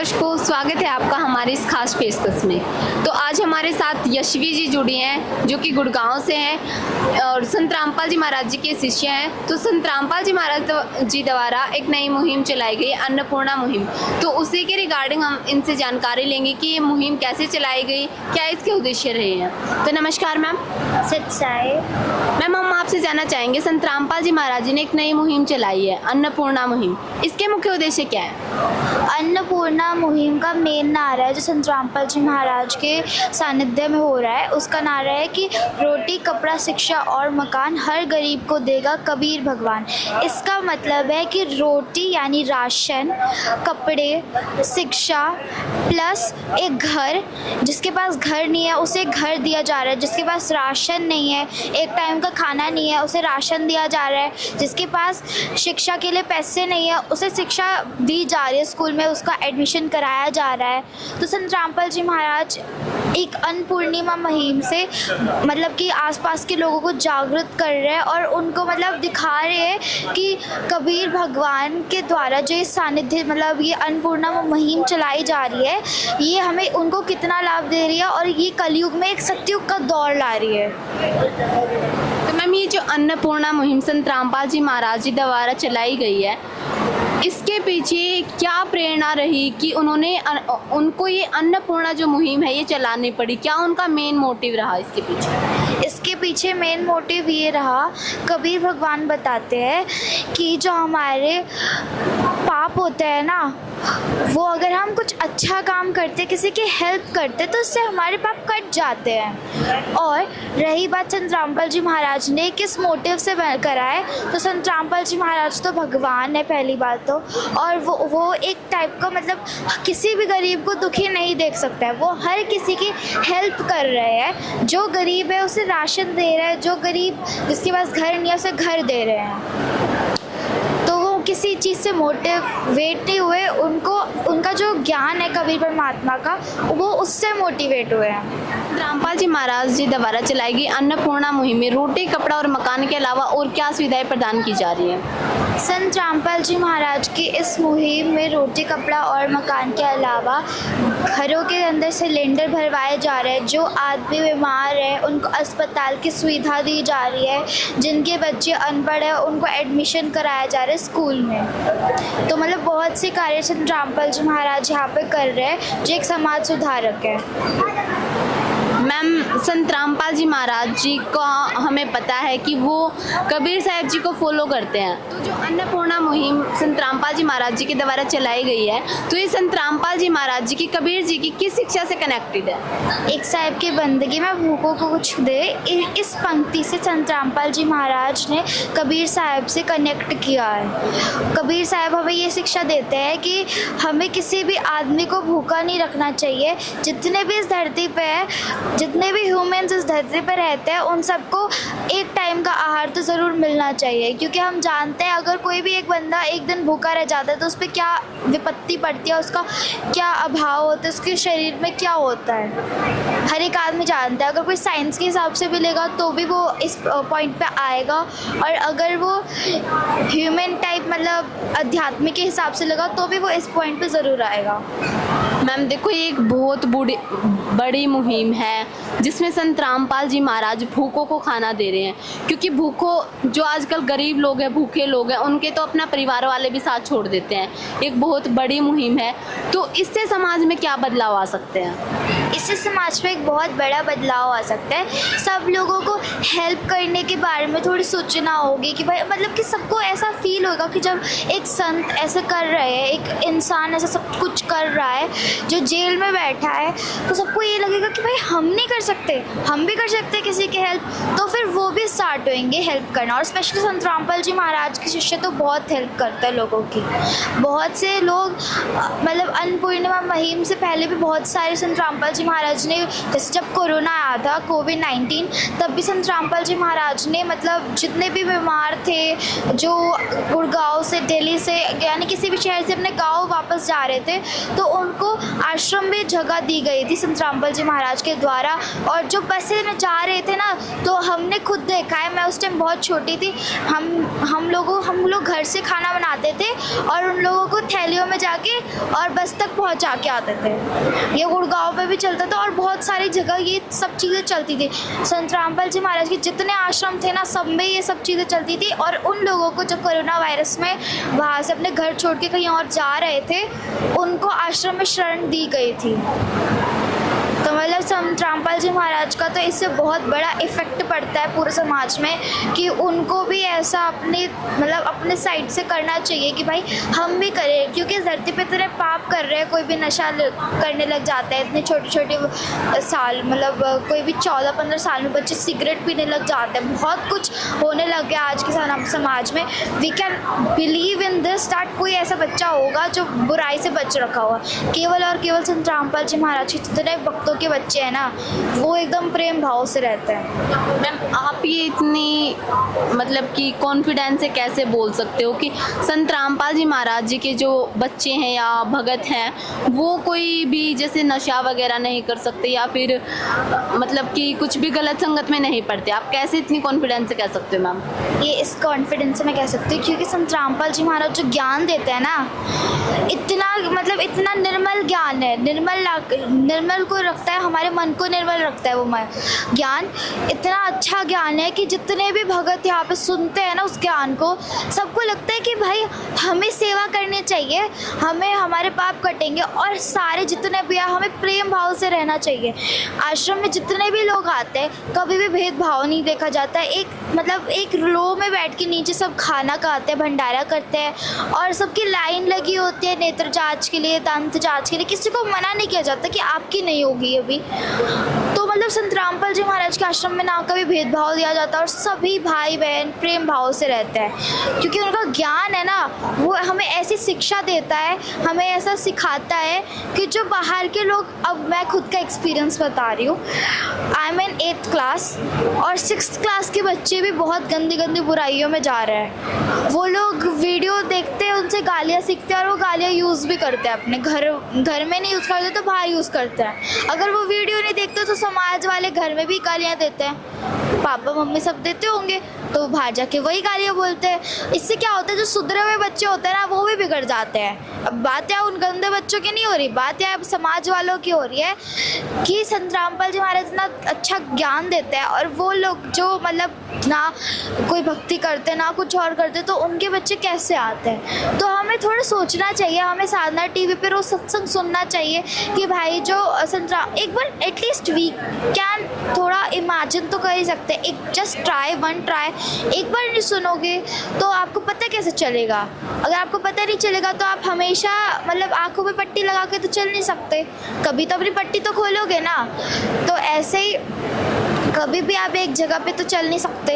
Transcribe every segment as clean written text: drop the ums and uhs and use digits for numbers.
दर्शकों, स्वागत है आपका हमारे इस खास पेशकश में। तो आज हमारे साथ यशवी जी जुड़ी हैं जो कि गुड़गांव से हैं और संत रामपाल जी महाराज जी के शिष्य हैं। तो संत रामपाल जी महाराज जी द्वारा एक नई मुहिम चलाई गई, अन्नपूर्णा मुहिम। तो उसी के रिगार्डिंग हम इनसे जानकारी लेंगे कि ये मुहिम कैसे चलाई गई, क्या इसके उद्देश्य रहे हैं। तो नमस्कार मैम। सच्चाई मैम, हम आपसे जानना चाहेंगे, संत रामपाल जी महाराज जी ने एक नई मुहिम चलाई है, अन्नपूर्णा मुहिम। इसके मुख्य उद्देश्य क्या है? अन्नपूर्णा मुहिम का मेन नारा है जो संत रामपाल जी महाराज के सानिध्य में हो रहा है, उसका नारा है कि रोटी, कपड़ा, शिक्षा और मकान हर गरीब को देगा कबीर भगवान। इसका मतलब है कि रोटी यानी राशन, कपड़े, शिक्षा प्लस एक घर, जिसके पास घर नहीं है उसे घर दिया जा रहा है, जिसके पास राशन नहीं है, एक टाइम का खाना नहीं है, उसे राशन दिया जा रहा है, जिसके पास शिक्षा के लिए पैसे नहीं है उसे शिक्षा दी जा रही है, स्कूल में उसका एडमिशन कराया जा रहा है। तो संत रामपाल जी महाराज एक अन्नपूर्णिमा मुहिम से मतलब कि आसपास के लोगों को जागृत कर रहे हैं और उनको मतलब दिखा रहे हैं कि कबीर भगवान के द्वारा जो ये सानिध्य मतलब ये अन्नपूर्णा मुहिम चलाई जा रही है, ये हमें उनको कितना लाभ दे रही है और ये कलयुग में एक सतयुग का दौर ला रही है। तो मैम, ये जो अन्नपूर्णा मुहिम संत रामपाल जी महाराज जी द्वारा चलाई गई है, इसके पीछे क्या प्रेरणा रही कि उनको ये अन्नपूर्णा जो मुहिम है ये चलानी पड़ी? क्या उनका मेन मोटिव रहा इसके पीछे? इसके पीछे मेन मोटिव ये रहा, कबीर भगवान बताते हैं कि जो हमारे पाप होते हैं ना, वो अगर हम कुछ अच्छा काम करते, किसी की हेल्प करते, तो उससे हमारे पाप कट जाते हैं। और रही बात संत रामपाल जी महाराज ने किस मोटिव से करा है, तो संत रामपाल जी महाराज तो भगवान है पहली बात तो, और वो एक टाइप का मतलब किसी भी गरीब को दुखी नहीं देख सकता है, वो हर किसी की हेल्प कर रहे हैं। जो गरीब है उसे राशन दे रहे हैं, जो गरीब जिसके पास घर नहीं है उसे घर दे रहे हैं। तो वो किसी चीज़ से मोटिवेट नहीं हुए, उनका जो ज्ञान है कबीर परमात्मा का, वो उससे मोटिवेट हुए हैं। रामपाल जी महाराज जी द्वारा चलाई गई अन्नपूर्णा मुहिम में रोटी, कपड़ा और मकान के अलावा और क्या सुविधाएं प्रदान की जा रही है? संत रामपाल जी महाराज की इस मुहिम में रोटी, कपड़ा और मकान के अलावा घरों के अंदर सिलेंडर भरवाए जा रहे हैं। जो आदमी बीमार है उनको अस्पताल की सुविधा दी जा रही है, जिनके बच्चे अनपढ़ हैं उनको एडमिशन कराया जा रहा है स्कूल में। तो मतलब बहुत से कार्य संत रामपाल जी महाराज यहाँ पे कर रहे हैं जो एक समाज सुधारक है। मैम, संत रामपाल जी महाराज जी का हमें पता है कि वो कबीर साहब जी को फॉलो करते हैं। तो जो अन्नपूर्णा मुहिम संत रामपाल जी महाराज जी के द्वारा चलाई गई है, तो ये संत रामपाल जी महाराज जी की कबीर जी की किस शिक्षा से कनेक्टेड है? एक साहब की बंदगी में भूखों को कुछ दे, इस पंक्ति से संत रामपाल जी महाराज ने कबीर साहब से कनेक्ट किया है। कबीर साहब हमें ये शिक्षा देते हैं कि हमें किसी भी आदमी को भूखा नहीं रखना चाहिए। जितने भी इस धरती पे है, जितने भी ह्यूमंस इस धरती पर रहते हैं, उन सबको एक टाइम का आहार तो ज़रूर मिलना चाहिए, क्योंकि हम जानते हैं अगर कोई भी एक बंदा एक दिन भूखा रह जाता है तो उस पर क्या विपत्ति पड़ती है, उसका क्या अभाव होता है, उसके शरीर में क्या होता है, हर एक आदमी जानता है। अगर कोई साइंस के हिसाब से भी लेगा तो भी वो इस पॉइंट पे आएगा, और अगर वो ह्यूमन टाइप मतलब आध्यात्मिक के हिसाब से लगा तो भी वो इस पॉइंट पे ज़रूर आएगा। मैम देखो, ये एक बहुत बड़ी मुहिम है जिसमें संत रामपाल जी महाराज भूखों को खाना दे रहे हैं, क्योंकि भूखों जो आजकल गरीब लोग हैं, भूखे लोग हैं, उनके तो अपना परिवार वाले भी साथ छोड़ देते हैं। एक बहुत बड़ी मुहिम है, तो इससे समाज में क्या बदलाव आ सकते हैं? इससे समाज में एक बहुत बड़ा बदलाव आ सकता है। सब लोगों को हेल्प करने के बारे में थोड़ी सोचना होगी कि भाई मतलब कि सबको ऐसा फील होगा कि जब एक संत ऐसे कर रहे हैं, एक इंसान ऐसा सब कुछ कर रहा है जो जेल में बैठा है, तो सबको ये लगेगा कि भाई हम नहीं कर सकते, हम भी कर सकते हैं किसी की हेल्प। तो फिर वो भी स्टार्ट होंगे हेल्प करना। और स्पेशली संत रामपाल जी महाराज के शिष्य तो बहुत हेल्प करते हैं लोगों की। बहुत से लोग मतलब अन्नपूर्णिमा मुहिम से पहले भी बहुत सारे संत रामपाल जी महाराज ने, जैसे जब कोरोना आया था कोविड-19, तब भी संत रामपाल जी महाराज ने मतलब जितने भी बीमार थे, जो गुड़गांव से, दिल्ली से, यानी किसी भी शहर से अपने गांव वापस जा रहे थे, तो उनको आश्रम में जगह दी गई थी संत रामपाल जी महाराज के द्वारा। और जो बसें में जा रहे थे ना, तो हमने खुद देखा है, मैं उस टाइम बहुत छोटी थी, हम लोग घर से खाना बनाते थे और उन लोगों को थैलियों में जाके और बस तक पहुंचा के आते थे। ये गुड़गांव में भी चलता था और बहुत सारी जगह ये सब चीज़ें चलती थी। संत रामपाल जी महाराज के जितने आश्रम थे ना, सब में ये सब चीज़ें चलती थी। और उन लोगों को जो कोरोना वायरस में वहाँ से अपने घर छोड़ के कहीं और जा रहे थे, उनको आश्रम में शरण दी गई थी। तो मतलब संत रामपाल जी महाराज का तो इससे बहुत बड़ा इफ़ेक्ट पड़ता है पूरे समाज में, कि उनको भी ऐसा अपने साइड से करना चाहिए कि भाई हम भी करें। क्योंकि धरती पे इतने पाप कर रहे हैं, कोई भी नशा करने लग जाता है इतने छोटे छोटे साल, कोई भी 14-15 साल में बच्चे सिगरेट पीने लग जाते हैं। बहुत कुछ होने लग गया आज के समाज में। We can believe in this that कोई ऐसा बच्चा होगा जो बुराई से बच रखा हुआ। केवल और केवल संत रामपाल जी महाराज के जितने भक्तों के बच्चे हैं ना, वो एकदम प्रेम भाव से रहते हैं। मैम, आप ये इतनी कि कॉन्फिडेंस से कैसे बोल सकते हो कि संत रामपाल जी महाराज जी के जो बच्चे हैं या भगत हैं, वो कोई भी जैसे नशा वगैरह नहीं कर सकते या फिर कि कुछ भी गलत संगत में नहीं पड़ते? आप कैसे इतनी कॉन्फिडेंस से कह सकते हो मैम? ये इस कॉन्फिडेंस से मैं कह सकती हूँ क्योंकि संत रामपाल जी महाराज जो ज्ञान देते हैं ना, इतना निर्मल ज्ञान है, निर्मल को रखता है, हमारे मन को निर्मल रखता है। वो ज्ञान इतना अच्छा ज्ञान है कि जितने भी भगत यहाँ पे सुनते हैं ना उस ज्ञान को, सबको लगता है कि भाई हमें सेवा करनी चाहिए, हमें हमारे पाप कटेंगे और सारे जितने भी हमें प्रेम भाव से रहना चाहिए। आश्रम में जितने भी लोग आते हैं, कभी भी भेदभाव नहीं देखा जाता है। एक रो में बैठ के नीचे सब खाना खाते हैं, भंडारा करते हैं और सबकी लाइन लगी होती है नेत्र जांच के लिए, दंत जांच के लिए। किसी को मना नहीं किया जाता कि आपकी नहीं होगी अभी। तो संत रामपाल जी महाराज के आश्रम में ना कभी भेदभाव दिया जाता और सभी भाई बहन प्रेम भाव से रहते हैं। क्योंकि उनका ज्ञान है ना, वो हमें ऐसी शिक्षा देता है, हमें ऐसा सिखाता है कि जो बाहर के लोग, अब मैं खुद का एक्सपीरियंस बता रही हूँ, I am in 8th class और 6th क्लास के बच्चे भी बहुत गंदी गंदी बुराइयों में जा रहे हैं। वो लोग वीडियो देखते हैं, उनसे गालियाँ सीखते हैं और वो गालियाँ यूज़ भी करते हैं अपने घर में नहीं यूज़ करते तो बाहर यूज़ करते हैं। अगर वो वीडियो नहीं देखते तो समाज वाले घर में भी गालियाँ देते हैं, पापा मम्मी सब देते होंगे, तो बाहर जाके वही गालियाँ बोलते हैं। इससे क्या होता है, जो सुधरे हुए बच्चे होते हैं ना, वो भी बिगड़ जाते हैं। अब बात यहाँ उन गंदे बच्चों की नहीं हो रही, बात यहाँ समाज वालों की हो रही है कि संत रामपाल जी महाराज इतना अच्छा ज्ञान देते हैं और वो लोग जो ना कोई भक्ति करते ना कुछ और करते, तो उनके बच्चे कैसे आते हैं। तो हमें थोड़ा सोचना चाहिए, हमें साधना टीवी पे रोज सत्संग सुनना चाहिए कि भाई जो संत राम, एक बार एटलीस्ट वी कैन थोड़ा इमेजिन तो कर ही सकते हैं। एक जस्ट ट्राई, एक बार नहीं सुनोगे तो आपको पता कैसे चलेगा। अगर आपको पता नहीं चलेगा तो आप हमेशा आंखों पे पट्टी लगा के तो चल नहीं सकते, कभी तो अपनी पट्टी तो खोलोगे ना। तो ऐसे ही कभी भी आप एक जगह पे तो चल नहीं सकते।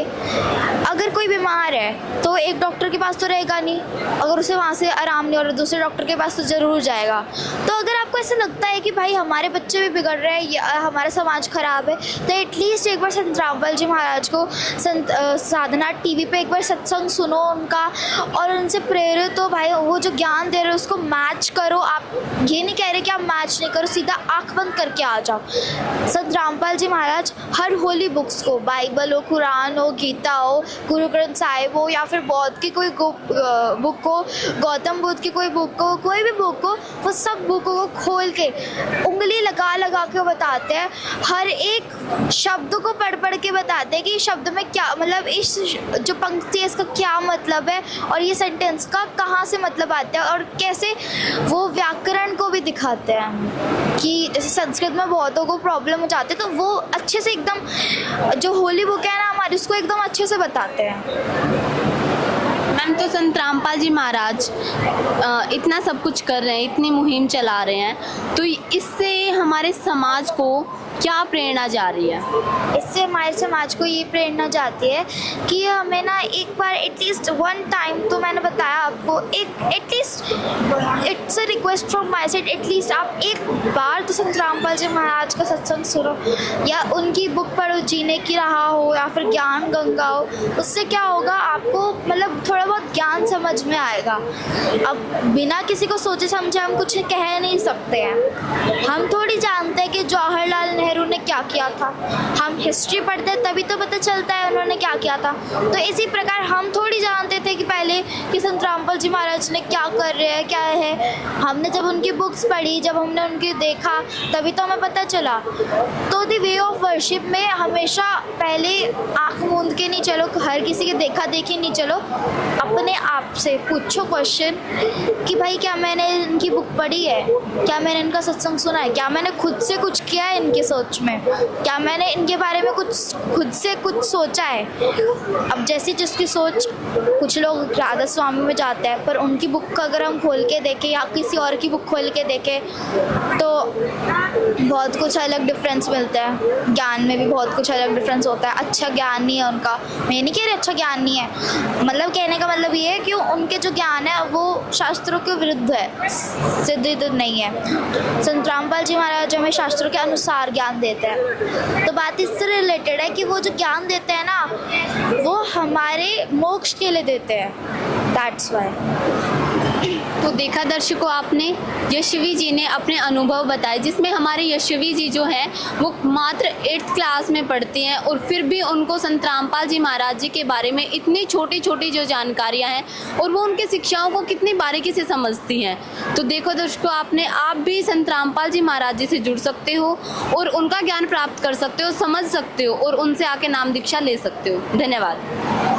अगर कोई बीमार है तो एक डॉक्टर के पास तो रहेगा नहीं, अगर उसे वहाँ से आराम नहीं हो रहा दूसरे डॉक्टर के पास तो ज़रूर जाएगा। तो अगर आपको ऐसा लगता है कि भाई हमारे बच्चे भी बिगड़ रहे हैं या हमारा समाज ख़राब है, तो एटलीस्ट एक बार संत रामपाल जी महाराज को साधना टीवी पे एक बार सत्संग सुनो उनका और उनसे प्रेरित हो। भाई वो जो ज्ञान दे रहे हो उसको मैच करो। आप ये नहीं कह रहे कि आप मैच नहीं करो, सीधा आँख बंद करके आ जाओ। संत रामपाल जी महाराज हर होली बुक्स को, बाइबल हो, कुरान हो, गीता हो, गुरु ग्रंथ साहिब हो या फिर बौद्ध की कोई बुक हो, गौतम बुद्ध की कोई बुक हो, कोई भी बुक हो, वो सब बुकों को खोल के उंगली लगा लगा के बताते हैं। हर एक शब्द को पढ़ के बताते हैं कि शब्द में क्या इस जो पंक्ति है इसका क्या मतलब है और ये सेंटेंस का कहाँ से मतलब आता है। और कैसे वो व्याकरण को भी दिखाते हैं कि जैसे संस्कृत में बहुतों को प्रॉब्लम हो जाती है, तो वो अच्छे से एकदम जो होली बुक है ना हमारी, उसको एकदम अच्छे से बताते हैं। मैम, तो संत रामपाल जी महाराज इतना सब कुछ कर रहे हैं, इतनी मुहिम चला रहे हैं, तो इससे हमारे समाज को क्या प्रेरणा जा रही है? इससे हमारे समाज को ये प्रेरणा जाती है कि हमें ना एक बार एटलीस्ट वन टाइम, तो मैंने बताया आपको, एक at least it's a request from my side, at least आप एक बार तो संत रामपाल जी महाराज का सत्संग सुनो या उनकी बुक पढ़ो, जीने की राह हो या फिर ज्ञान गंगा हो। उससे क्या होगा, आपको मतलब थोड़ा बहुत ज्ञान समझ में आएगा। अब बिना किसी को सोचे समझे हम कुछ कह नहीं सकते हैं। हम थोड़ी जानते हैं कि जवाहरलाल नेहरू ने क्या किया था, हम हिस्ट्री पढ़ते हैं तभी तो पता चलता है उन्होंने क्या किया था। तो इसी प्रकार हम थोड़ी जानते थे कि पहले कि संत रामपाल जी महाराज ने क्या कर रहे हैं, क्या है। हमने जब उनकी बुक्स पढ़ी, जब हमने उनकी देखा, तभी तो हमें पता चला। तो द वे ऑफ वर्शिप में हमेशा पहले आँख मूंद के नहीं चलो, हर किसी के देखा देखी नहीं चलो, अपने आप से पूछो क्वेश्चन कि भाई क्या मैंने इनकी बुक पढ़ी है, क्या मैंने इनका सत्संग सुना है, क्या मैंने खुद से कुछ किया है इनके सोच में, क्या मैंने इनके बारे में कुछ खुद से कुछ सोचा है। अब जैसी जिसकी सोच, कुछ लोग राधा स्वामी में जाते हैं, पर उनकी बुक अगर हम खोल के देखें या किसी और की बुक खोल के देखें तो बहुत कुछ अलग डिफरेंस मिलता है। ज्ञान में भी बहुत कुछ अलग डिफरेंस होता है। अच्छा ज्ञान नहीं है उनका, मैं नहीं कह रही अच्छा ज्ञान नहीं है, मतलब कहने का मतलब ये है कि उनके जो ज्ञान है वो शास्त्रों के विरुद्ध है, सिद्ध नहीं है। संत रामपाल जी महाराज हमें शास्त्रों के अनुसार ज्ञान देते हैं। तो बात इससे रिलेटेड है कि वो जो ज्ञान देते हैं ना, वो हमारे मोक्ष के लिए देते हैं, दैट्स वाई। तो देखा दर्शकों, आपने यशवी जी ने अपने अनुभव बताए, जिसमें हमारे यशवी जी जो हैं वो मात्र 8th क्लास में पढ़ती हैं और फिर भी उनको संत रामपाल जी महाराज जी के बारे में इतनी छोटी छोटी जो जानकारियां हैं और वो उनके शिक्षाओं को कितनी बारीकी से समझती हैं। तो देखो दर्शकों, आप भी संत रामपाल जी महाराज जी से जुड़ सकते हो और उनका ज्ञान प्राप्त कर सकते हो, समझ सकते हो और उनसे आके नाम दीक्षा ले सकते हो। धन्यवाद।